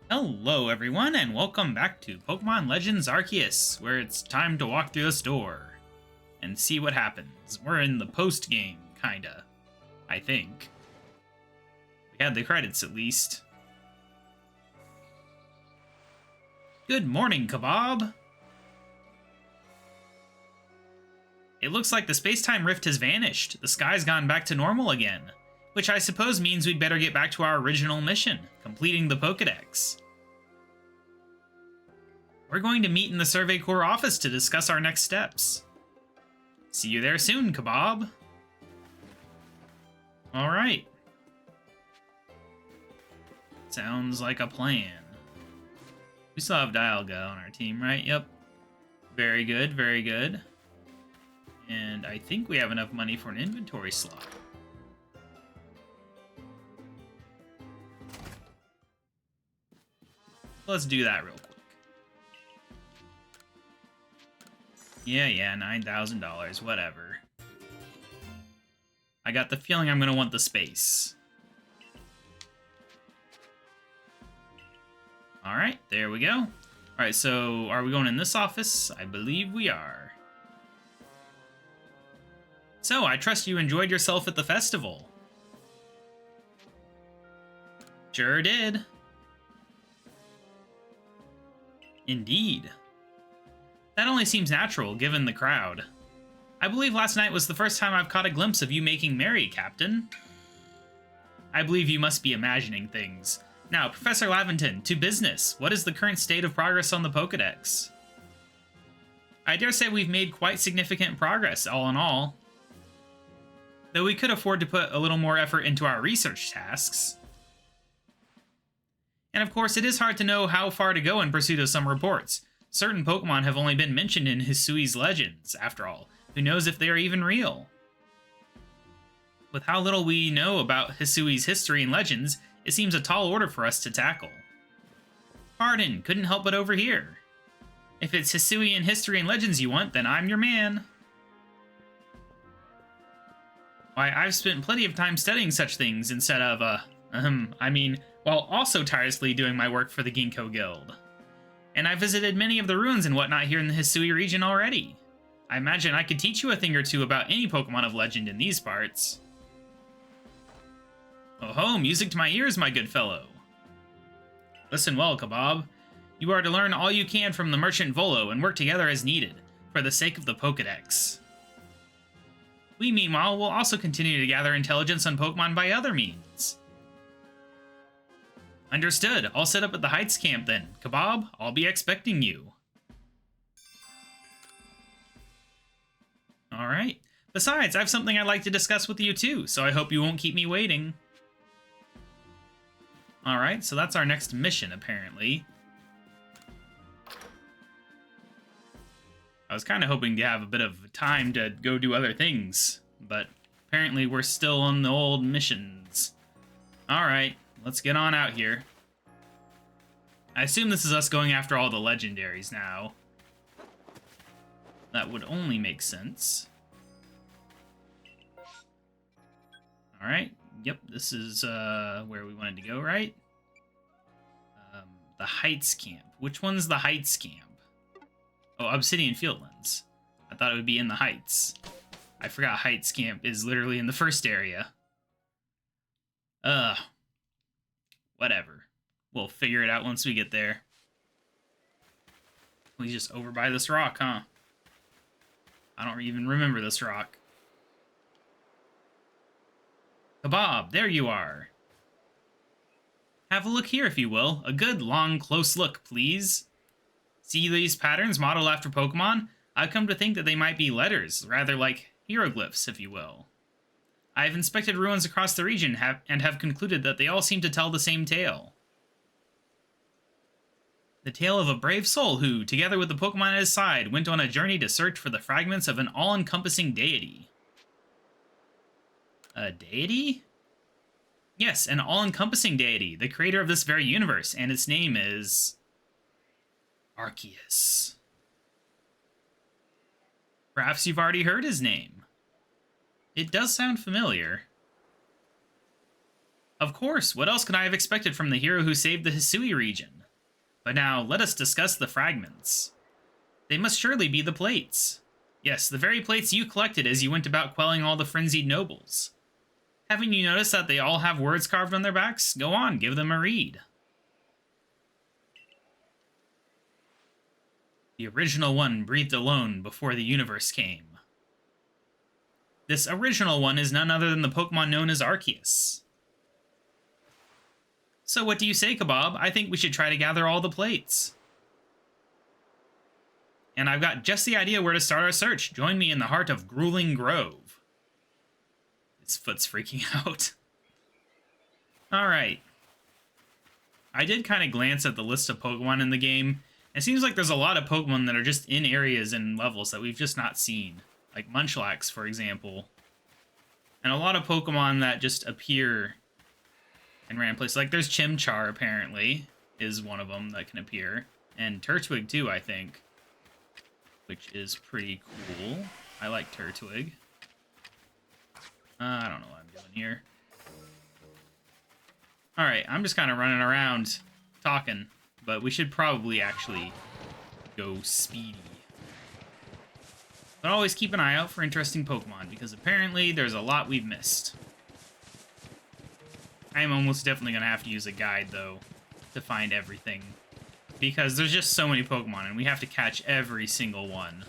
Hello everyone, and welcome back to Pokemon Legends Arceus, where it's time to walk through the store and see what happens. We're in the post-game, kinda. I think. We had the credits, at least. Good morning, KaBob! It looks like the space-time rift has vanished. The sky's gone back to normal again. Which I suppose means we'd better get back to our original mission, completing the Pokedex. We're going to meet in the Survey Corps office to discuss our next steps. See you there soon, KaBob. Alright. Sounds like a plan. We still have Dialga on our team, right? Yep. Very good, very good. And I think we have enough money for an inventory slot. Let's do that real quick. Yeah, $9,000, whatever. I got the feeling I'm gonna want the space. Alright, there we go. Alright, so are we going in this office? I believe we are. So, I trust you enjoyed yourself at the festival. Sure did. Indeed. That only seems natural, given the crowd. I believe last night was the first time I've caught a glimpse of you making merry, Captain. I believe you must be imagining things. Now, Professor Laventon, to business. What is the current state of progress on the Pokedex? I dare say we've made quite significant progress, all in all. Though we could afford to put a little more effort into our research tasks. And of course, it is hard to know how far to go in pursuit of some reports. Certain Pokemon have only been mentioned in Hisui's legends, after all. Who knows if they are even real? With how little we know about Hisui's history and legends, it seems a tall order for us to tackle. Pardon, couldn't help but overhear. If it's Hisuian history and legends you want, then I'm your man. Why, I've spent plenty of time studying such things instead of, while also tirelessly doing my work for the Ginkgo Guild. And I visited many of the ruins and whatnot here in the Hisui region already. I imagine I could teach you a thing or two about any Pokemon of legend in these parts. Oh ho, music to my ears, my good fellow. Listen well, KaBob. You are to learn all you can from the merchant Volo and work together as needed, for the sake of the Pokedex. We, meanwhile, will also continue to gather intelligence on Pokemon by other means. Understood. I'll set up at the Heights camp then. KaBob, I'll be expecting you. Alright. Besides, I have something I'd like to discuss with you too, so I hope you won't keep me waiting. Alright, so that's our next mission, apparently. I was kind of hoping to have a bit of time to go do other things, but apparently we're still on the old missions. Alright. Let's get on out here. I assume this is us going after all the legendaries now. That would only make sense. Alright, yep, this is where we wanted to go, right? The Heights camp. Which one's the Heights camp? Oh, Obsidian Fieldlands. I thought it would be in the Heights. I forgot Heights camp is literally in the first area. Whatever. We'll figure it out once we get there. We just over by this rock, huh? I don't even remember this rock. KaBob, there you are. Have a look here, if you will. A good, long, close look, please. See these patterns modeled after Pokemon? I've come to think that they might be letters, rather like hieroglyphs, if you will. I've inspected ruins across the region and have concluded that they all seem to tell the same tale. The tale of a brave soul who, together with the Pokemon at his side, went on a journey to search for the fragments of an all-encompassing deity. A deity? Yes, an all-encompassing deity, the creator of this very universe, and its name is... Arceus. Perhaps you've already heard his name. It does sound familiar. Of course, what else could I have expected from the hero who saved the Hisui region? But now, let us discuss the fragments. They must surely be the plates. Yes, the very plates you collected as you went about quelling all the frenzied nobles. Haven't you noticed that they all have words carved on their backs? Go on, give them a read. The original one breathed alone before the universe came. This original one is none other than the Pokemon known as Arceus. So what do you say, KaBob? I think we should try to gather all the plates. And I've got just the idea where to start our search. Join me in the heart of Grueling Grove. His foot's freaking out. Alright. I did kind of glance at the list of Pokemon in the game. It seems like there's a lot of Pokemon that are just in areas and levels that we've just not seen. Like Munchlax, for example. And a lot of Pokemon that just appear in random places. Like there's Chimchar, apparently, is one of them that can appear. And Turtwig, too, I think. Which is pretty cool. I like Turtwig. I don't know what I'm doing here. Alright, I'm just kind of running around talking. But we should probably actually go speedy. But always keep an eye out for interesting Pokemon, because apparently there's a lot we've missed. I am almost definitely going to have to use a guide, though, to find everything. Because there's just so many Pokemon, and we have to catch every single one.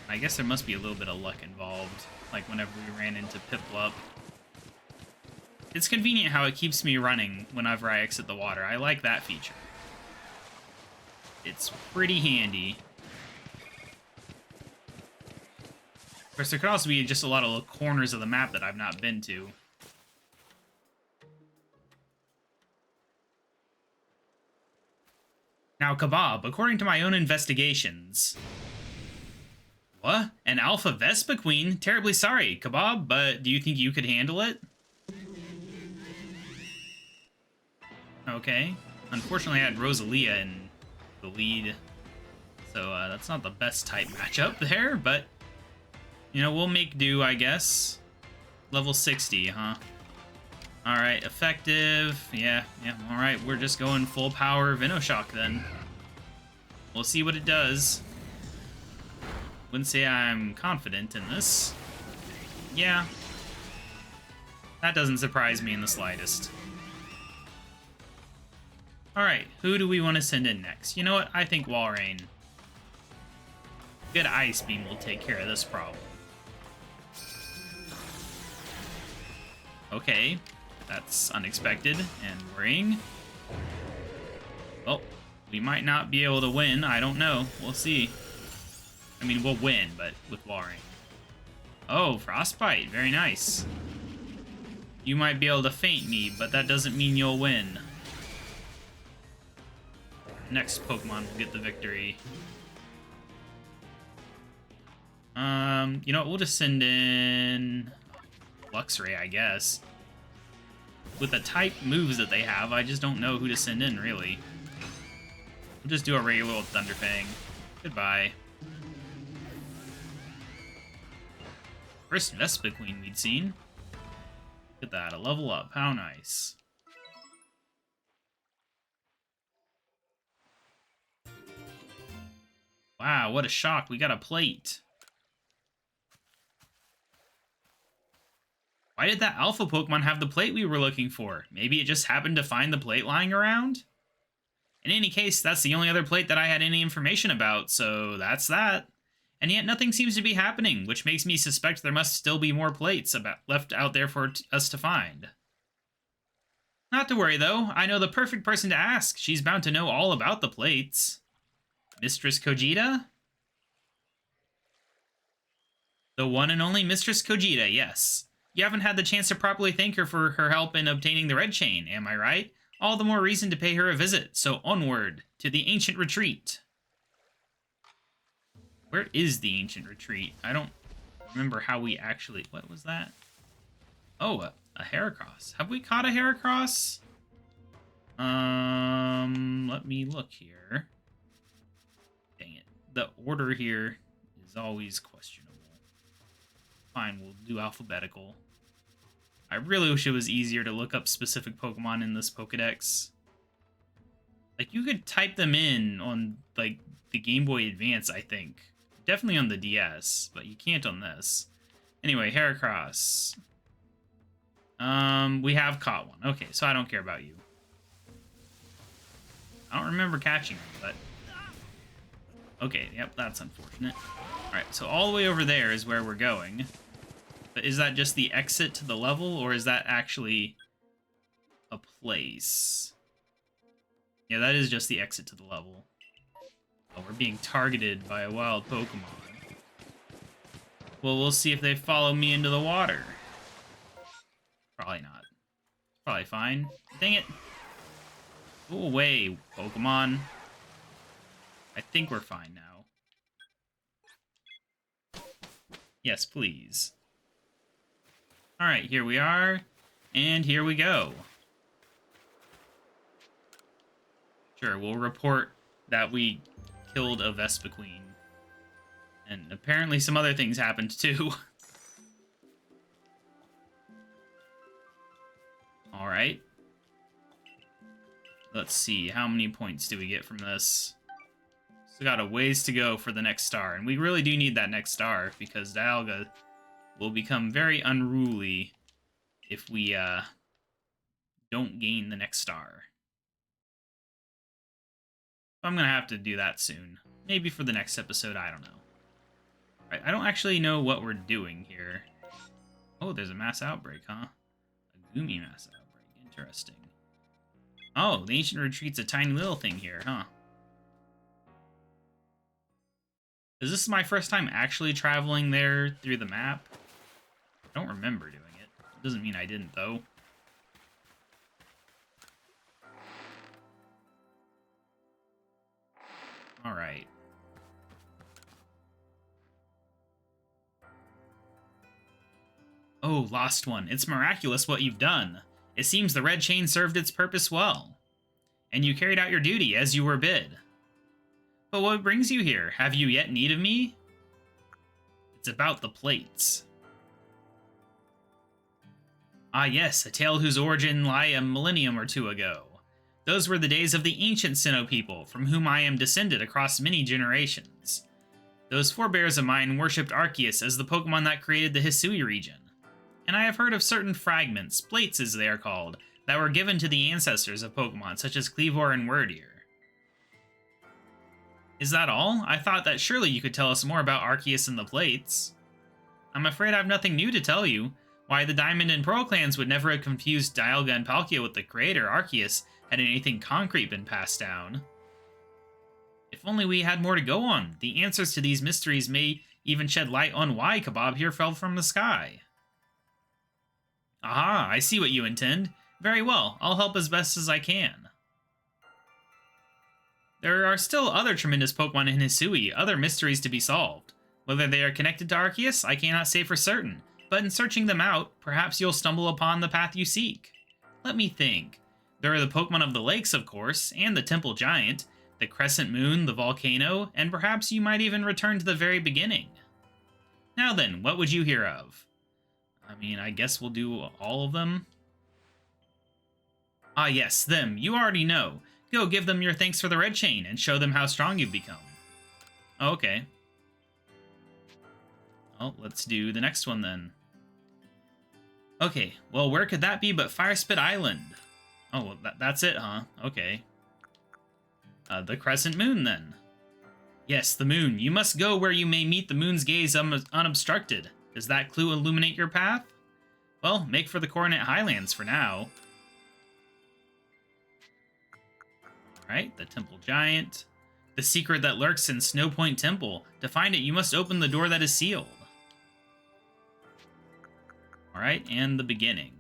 I guess there must be a little bit of luck involved, like whenever we ran into Piplup. It's convenient how it keeps me running whenever I exit the water. I like that feature. It's pretty handy. Of course, there could also be just a lot of little corners of the map that I've not been to. Now, KaBob, according to my own investigations... What? An Alpha Vespiquen? Terribly sorry, KaBob, but do you think you could handle it? Okay. Unfortunately, I had Rosalia in the lead, so that's not the best type matchup there, but, you know, we'll make do, I guess. Level 60, huh? Alright, effective. Yeah, alright, we're just going full power Venoshock then. We'll see what it does. Wouldn't say I'm confident in this. Yeah. That doesn't surprise me in the slightest. Alright, who do we want to send in next? You know what? I think Walrein. Good Ice Beam will take care of this problem. Okay, that's unexpected and worrying. Well, we might not be able to win. I don't know. We'll see. I mean, we'll win, but with Walrein. Oh, Frostbite. Very nice. You might be able to feint me, but that doesn't mean you'll win. Next Pokemon will get the victory. You know what? We'll just send in Luxray, I guess. With the type moves that they have, I just don't know who to send in, really. We'll just do a regular old Thunderfang. Goodbye. First Vespiquen we'd seen. Look at that, a level up. How nice. Wow, what a shock. We got a plate. Why did that alpha Pokemon have the plate we were looking for? Maybe it just happened to find the plate lying around? In any case, that's the only other plate that I had any information about, so that's that. And yet nothing seems to be happening, which makes me suspect there must still be more plates left out there for us to find. Not to worry, though. I know the perfect person to ask. She's bound to know all about the plates. Mistress Kojita? The one and only Mistress Kojita, yes. You haven't had the chance to properly thank her for her help in obtaining the red chain, am I right? All the more reason to pay her a visit, so onward to the ancient retreat. Where is the ancient retreat? I don't remember how we actually... What was that? Oh, a Heracross. Have we caught a Heracross? Let me look here. Dang it. The order here is always questionable. Fine, we'll do alphabetical. I really wish it was easier to look up specific Pokemon in this Pokedex. Like, you could type them in on, like, the Game Boy Advance, I think. Definitely on the DS, but you can't on this. Anyway, Heracross. We have caught one. Okay, so I don't care about you. I don't remember catching him, but... Okay, yep, that's unfortunate. Alright, so all the way over there is where we're going. But is that just the exit to the level, or is that actually a place? Yeah, that is just the exit to the level. Oh, we're being targeted by a wild Pokemon. Well, we'll see if they follow me into the water. Probably not. Probably fine. Dang it. Go away, Pokemon. I think we're fine now. Yes, please. Alright, here we are. And here we go. Sure, we'll report that we killed a Vespiquen. And apparently some other things happened too. Alright. Let's see, how many points do we get from this? So got a ways to go for the next star. And we really do need that next star, because Dialga will become very unruly if we don't gain the next star. I'm going to have to do that soon. Maybe for the next episode, I don't know. Right, I don't actually know what we're doing here. Oh, there's a mass outbreak, huh? A Gumi mass outbreak. Interesting. Oh, the Ancient Retreat's a tiny little thing here, huh? Is this my first time actually traveling there through the map? I don't remember doing it. Doesn't mean I didn't, though. Alright. Oh, lost one. It's miraculous what you've done. It seems the red chain served its purpose well. And you carried out your duty as you were bid. But what brings you here? Have you yet need of me? It's about the plates. Ah yes, a tale whose origin lie a millennium or two ago. Those were the days of the ancient Sinnoh people, from whom I am descended across many generations. Those forebears of mine worshipped Arceus as the Pokemon that created the Hisui region. And I have heard of certain fragments, plates as they are called, that were given to the ancestors of Pokemon such as Kleavor and Wordeer. Is that all? I thought that surely you could tell us more about Arceus and the plates. I'm afraid I have nothing new to tell you. Why, the Diamond and Pearl clans would never have confused Dialga and Palkia with the creator, Arceus, had anything concrete been passed down. If only we had more to go on. The answers to these mysteries may even shed light on why KaBob here fell from the sky. Aha, I see what you intend. Very well, I'll help as best as I can. There are still other tremendous Pokemon in Hisui, other mysteries to be solved. Whether they are connected to Arceus, I cannot say for certain, but in searching them out, perhaps you'll stumble upon the path you seek. Let me think. There are the Pokemon of the lakes, of course, and the Temple Giant, the Crescent Moon, the volcano, and perhaps you might even return to the very beginning. Now then, what would you hear of? I mean, I guess we'll do all of them. Ah yes, them. You already know. Go give them your thanks for the red chain and show them how strong you've become. Oh, okay. Well, let's do the next one then. Okay, well, where could that be but Firespit Island? Oh, well, that's it, huh? Okay. The Crescent Moon, then. Yes, the moon. You must go where you may meet the moon's gaze unobstructed. Does that clue illuminate your path? Well, make for the Coronet Highlands for now. Alright, the Temple Giant. The secret that lurks in Snow Point Temple. To find it, you must open the door that is sealed. Alright, and the beginning.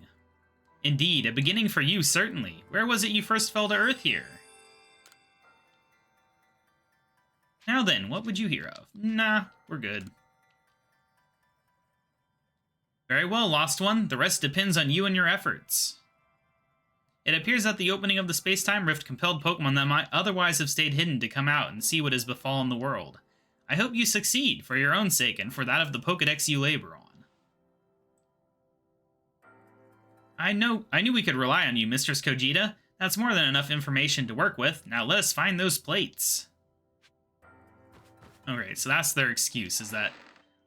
Indeed, a beginning for you, certainly. Where was it you first fell to Earth here? Now then, what would you hear of? Nah, we're good. Very well, Lost One. The rest depends on you and your efforts. It appears that the opening of the space-time rift compelled Pokemon that might otherwise have stayed hidden to come out and see what has befallen the world. I hope you succeed, for your own sake and for that of the Pokedex you labor on. I knew we could rely on you, Mistress Kojita. That's more than enough information to work with. Now let us find those plates. Okay, so that's their excuse, is that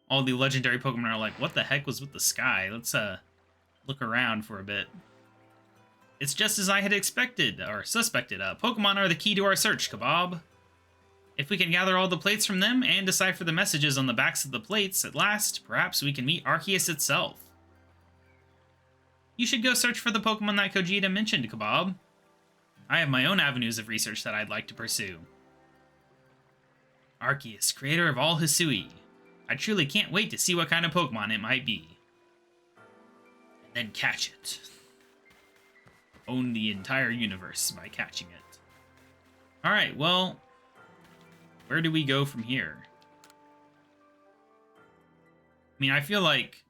all the legendary Pokemon are like, what the heck was with the sky? Let's look around for a bit. It's just as I had expected, or suspected. Pokemon are the key to our search, KaBob. If we can gather all the plates from them and decipher the messages on the backs of the plates, at last, perhaps we can meet Arceus itself. You should go search for the Pokemon that Kojita mentioned, KaBob. I have my own avenues of research that I'd like to pursue. Arceus, creator of all Hisui. I truly can't wait to see what kind of Pokemon it might be. And then catch it. Own the entire universe by catching it. Alright, well, where do we go from here? I mean, I feel like,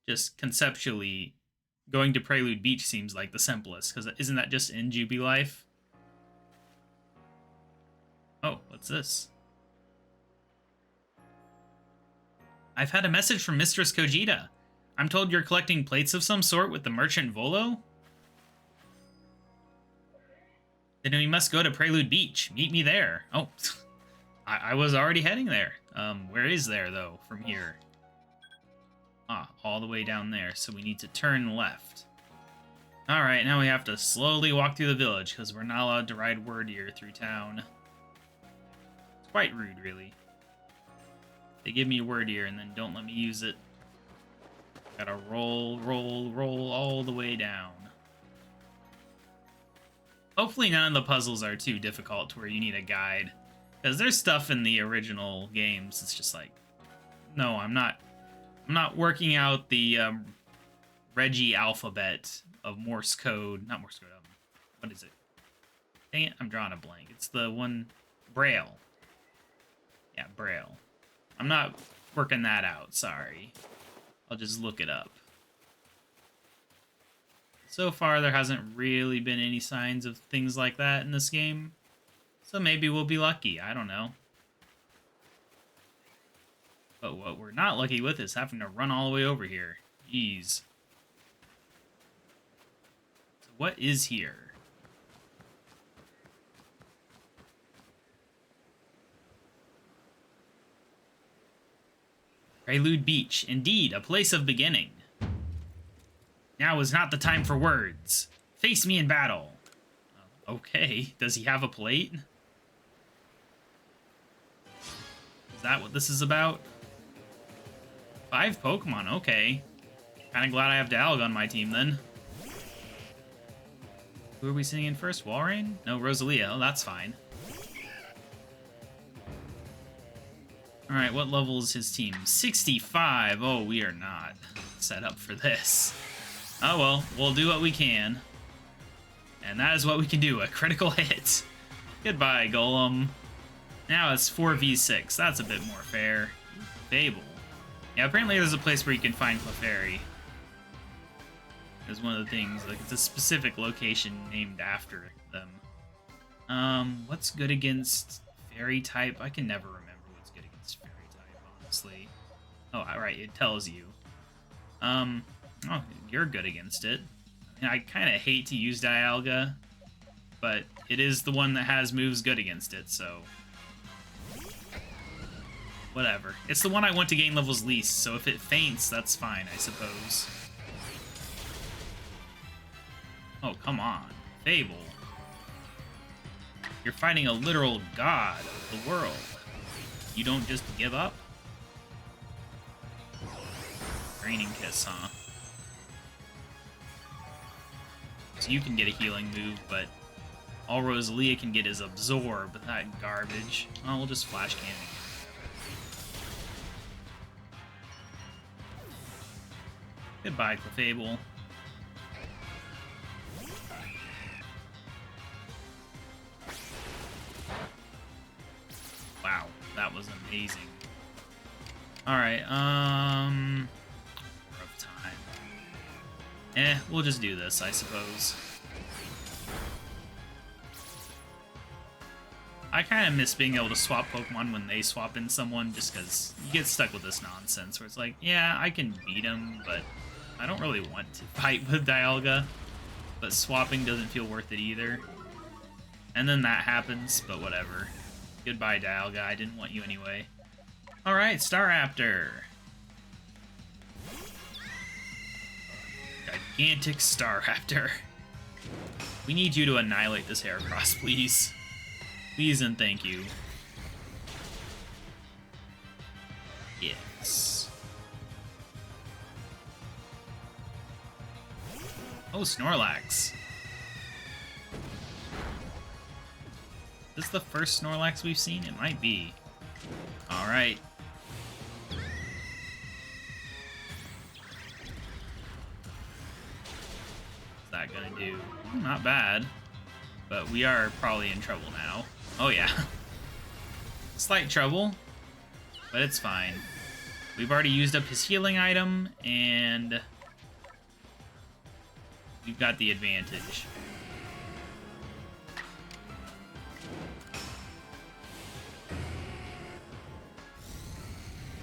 just conceptually, going to Prelude Beach seems like the simplest, because isn't that just in Jubilife? Oh, what's this? I've had a message from Mistress Kojita. I'm told you're collecting plates of some sort with the merchant Volo? Then we must go to Prelude Beach. Meet me there. Oh, I was already heading there. Where is there, though, from here? Ah, all the way down there, so we need to turn left. Alright, now we have to slowly walk through the village, because we're not allowed to ride Wordier through town. It's quite rude, really. They give me a Wordier and then don't let me use it. Gotta roll, roll, roll all the way down. Hopefully none of the puzzles are too difficult to where you need a guide. Because there's stuff in the original games it's just like, no, I'm not working out the Reggie alphabet of Morse code. Not Morse code, what is it? Dang it, I'm drawing a blank. It's the one, Braille. Yeah, Braille. I'm not working that out, sorry. I'll just look it up. So far, there hasn't really been any signs of things like that in this game. So maybe we'll be lucky, I don't know. But what we're not lucky with is having to run all the way over here. Jeez. So what is here? Prelude Beach. Indeed, a place of beginning. Now is not the time for words. Face me in battle. Okay, does he have a plate? Is that what this is about? 5 Pokemon, okay. Kinda glad I have Dialga on my team then. Who are we sending in first? Walrein? No, Rosalia. Oh, that's fine. Alright, what level is his team? 65. Oh, we are not set up for this. Oh well, we'll do what we can. And that is what we can do, a critical hit. Goodbye, Golem. Now it's 4v6. That's a bit more fair. Fable. Yeah, apparently there's a place where you can find Clefairy. It's one of the things, like, it's a specific location named after them. What's good against Fairy type? I can never remember what's good against Fairy type, honestly. Oh, alright, it tells you. Oh, you're good against it. I mean, I kind of hate to use Dialga, but it is the one that has moves good against it, so... whatever. It's the one I want to gain levels least, so if it faints, that's fine, I suppose. Oh, come on. Fable. You're fighting a literal god of the world. You don't just give up? Draining Kiss, huh? So you can get a healing move, but all Rosalia can get is Absorb. That garbage. Oh, we'll just Flash Cannon. Goodbye, Clefable. Wow, that was amazing. Alright, rough time. We'll just do this, I suppose. I kind of miss being able to swap Pokemon when they swap in someone, just because you get stuck with this nonsense where it's like, yeah, I can beat him, but I don't really want to fight with Dialga. but swapping doesn't feel worth it either. And then that happens, but whatever. Goodbye, Dialga. I didn't want you anyway. Alright, Staraptor. Gigantic Staraptor. We need you to annihilate this Heracross, please. Please and thank you. Yes. Oh, Snorlax. Is this the first Snorlax we've seen? It might be. Alright. What's that gonna do? Not bad. But we are probably in trouble now. Oh yeah. Slight trouble. But it's fine. We've already used up his healing item, and we've got the advantage.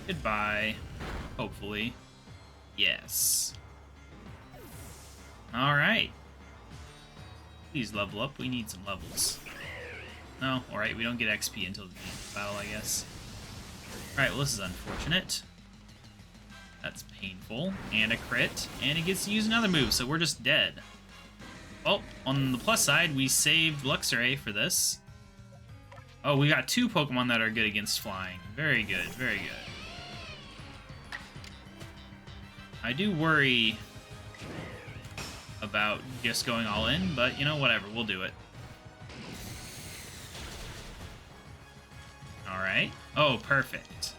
Goodbye. Hopefully. Yes. Alright. Please level up. We need some levels. No, alright, we don't get XP until the end of the battle, I guess. Alright, well, this is unfortunate. That's painful. And a crit. And he gets to use another move, so we're just dead. Well, on the plus side, we saved Luxray for this. Oh, we got 2 Pokemon that are good against flying. Very good, very good. I do worry about just going all in, but, you know, whatever. We'll do it. Alright. Oh, perfect.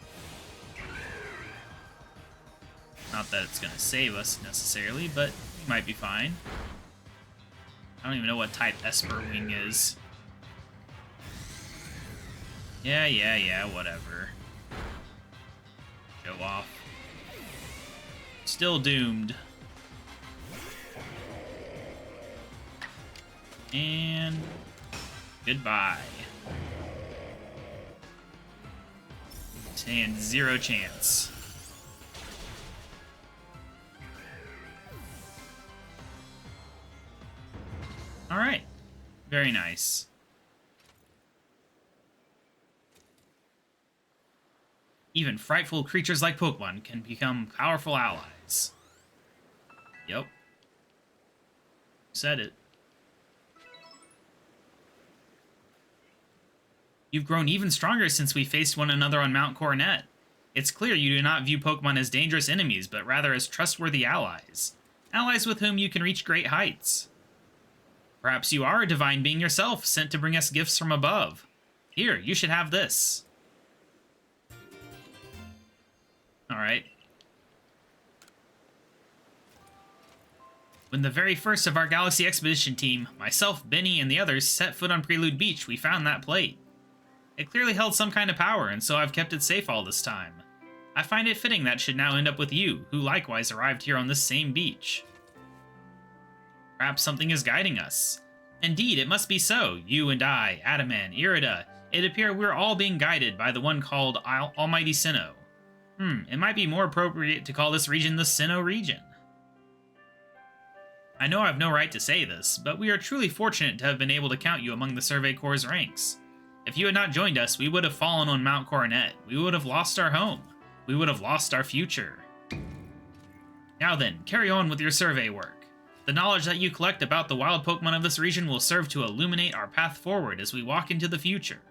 Not that it's going to save us, necessarily, but we might be fine. I don't even know what type Esper Wing is. Yeah, whatever. Show off. Still doomed. And goodbye. And 0 chance. Alright. Very nice. Even frightful creatures like Pokemon can become powerful allies. Yep. Said it. You've grown even stronger since we faced one another on Mount Coronet. It's clear you do not view Pokemon as dangerous enemies, but rather as trustworthy allies. Allies with whom you can reach great heights. Perhaps you are a divine being yourself, sent to bring us gifts from above. Here, you should have this. Alright. When the very first of our Galaxy Expedition team, myself, Benny, and the others set foot on Prelude Beach, we found that plate. It clearly held some kind of power, and so I've kept it safe all this time. I find it fitting that should now end up with you, who likewise arrived here on this same beach. Perhaps something is guiding us. Indeed, it must be so. You and I, Adaman, Irida, it appears we're all being guided by the one called Almighty Sinnoh. It might be more appropriate to call this region the Sinnoh region. I know I've no right to say this, but we are truly fortunate to have been able to count you among the Survey Corps' ranks. If you had not joined us, we would have fallen on Mount Coronet. We would have lost our home. We would have lost our future. Now then, carry on with your survey work. The knowledge that you collect about the wild Pokemon of this region will serve to illuminate our path forward as we walk into the future.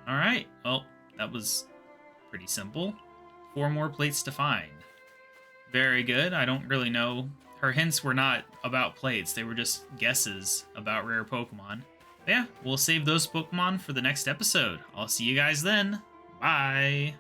Alright, well, that was pretty simple. 4 more plates to find. Very good. I don't really know. Her hints were not about plates. They were just guesses about rare Pokemon. But yeah, we'll save those Pokemon for the next episode. I'll see you guys then. Bye!